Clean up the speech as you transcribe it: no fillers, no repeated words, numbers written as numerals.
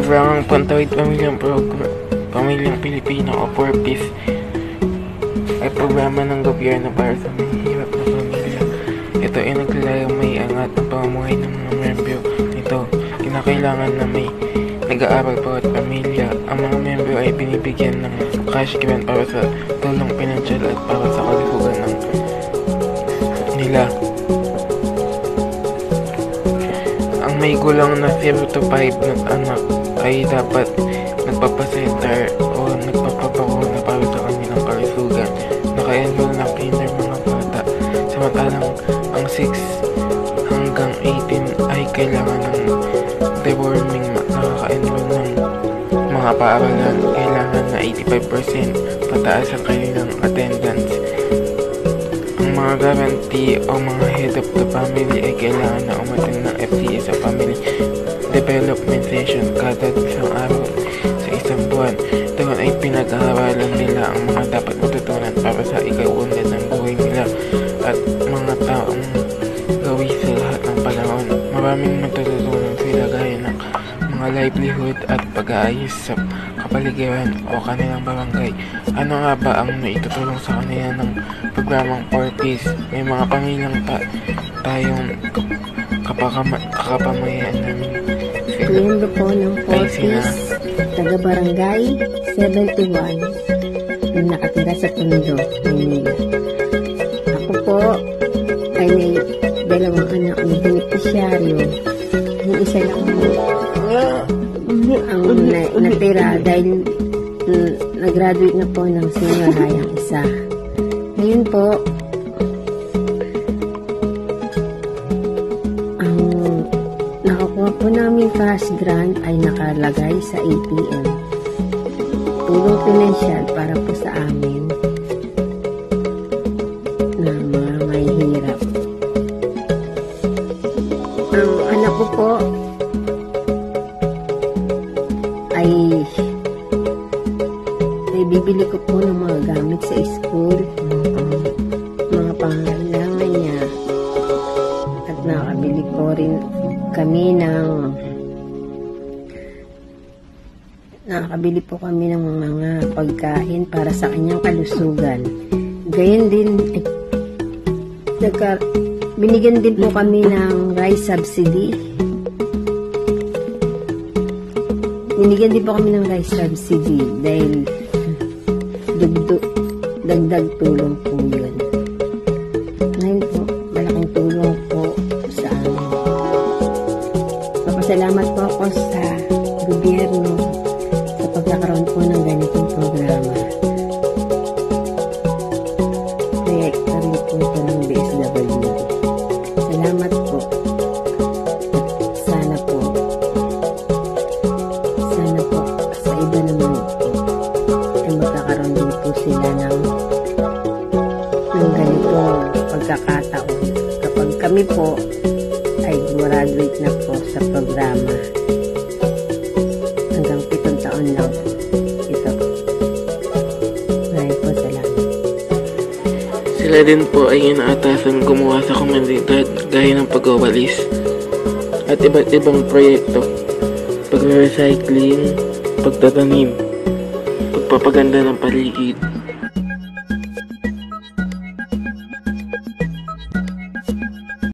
Programang Pantawid Pamilyang Pilipino o 4Ps ay programa ng gobyerno para sa mahihirap na pamilya. Ito ay naglalayong may angat ang pamumuhay ng mga miyembro nito. Kinakailangan na may nag-aaral bawat pamilya. Ang mga miyembro ay binibigyan ng cash grant para sa tulong pinansyal at para sa kalusugan ng nila. Ang may gulang na 0 to 5 na anak ay dapat nagpapasenter o nagpapabakuna para sa kanilang kalusugan. Naka-enroll na kinder mga bata. Samantalang ang 6 hanggang 18 ay kailangan ng deworming. Nakaka-enroll ng mga paaralan. Kailangan na 85% pataas ang kanilang attendance. Ang mga guarantee o mga head of the family ay kailangan na umattend ng FCA sa family development session kada isang araw sa isang buwan. Doon ay pinag-aaralan nila ang mga dapat matutunan para sa ikaunlad ng buhay nila at mga taong gawin sa lahat ng panahon. Maraming matututunan sila gaya ng mga livelihood at pag-aayos sa kapaligiran o kanilang barangay. Ano nga ba ang naitutulong sa kanila ng programang 4Ps? May mga pamilyang tayong kakapamayan namin. Miyembro po ng 4Ps, taga-barangay 71, yung nakatira sa Tondo, Manila. Ako po ay may 2 anak na benepisyaryo. Yung isa lang ang natira dahil nag-graduate na po ng senior high ang isa. Ngayon po, ang nakakuha po namin cash grant ay nakalagay sa ATM. Tulong pinansyal para po sa amin na mga may hirap. Ang anak ko po ay bibili ko po ng mga gamit sa school, mga pangangailangan niya, at nakabili po rin kami ng mga pagkain para sa kanyang kalusugan. Gayon din binigyan din po kami ng rice subsidy. Binigyan din po kami ng rice subsidy dahil dagdag tulong po yun. Ngayon po, malaking tulong po sa amin. Papasalamat po ako sa gobyerno sa pagkakaroon po ng ganitong programa. Direkta rin po ito ng DSWD. Salamat po. Sana po sa iba naman po ay magkakaroon din po sila ng ganitong pagkakataon. Kapag kami po ay graduate na po sa programa, hanggang 7 taon lang ito. Maraming po salamat. Sila din po ay inaatasan gumawa sa komunidad gaya ng pagwawalis at iba't ibang proyekto, pag-recycling, pagtatanim, pagpapaganda ng paligid,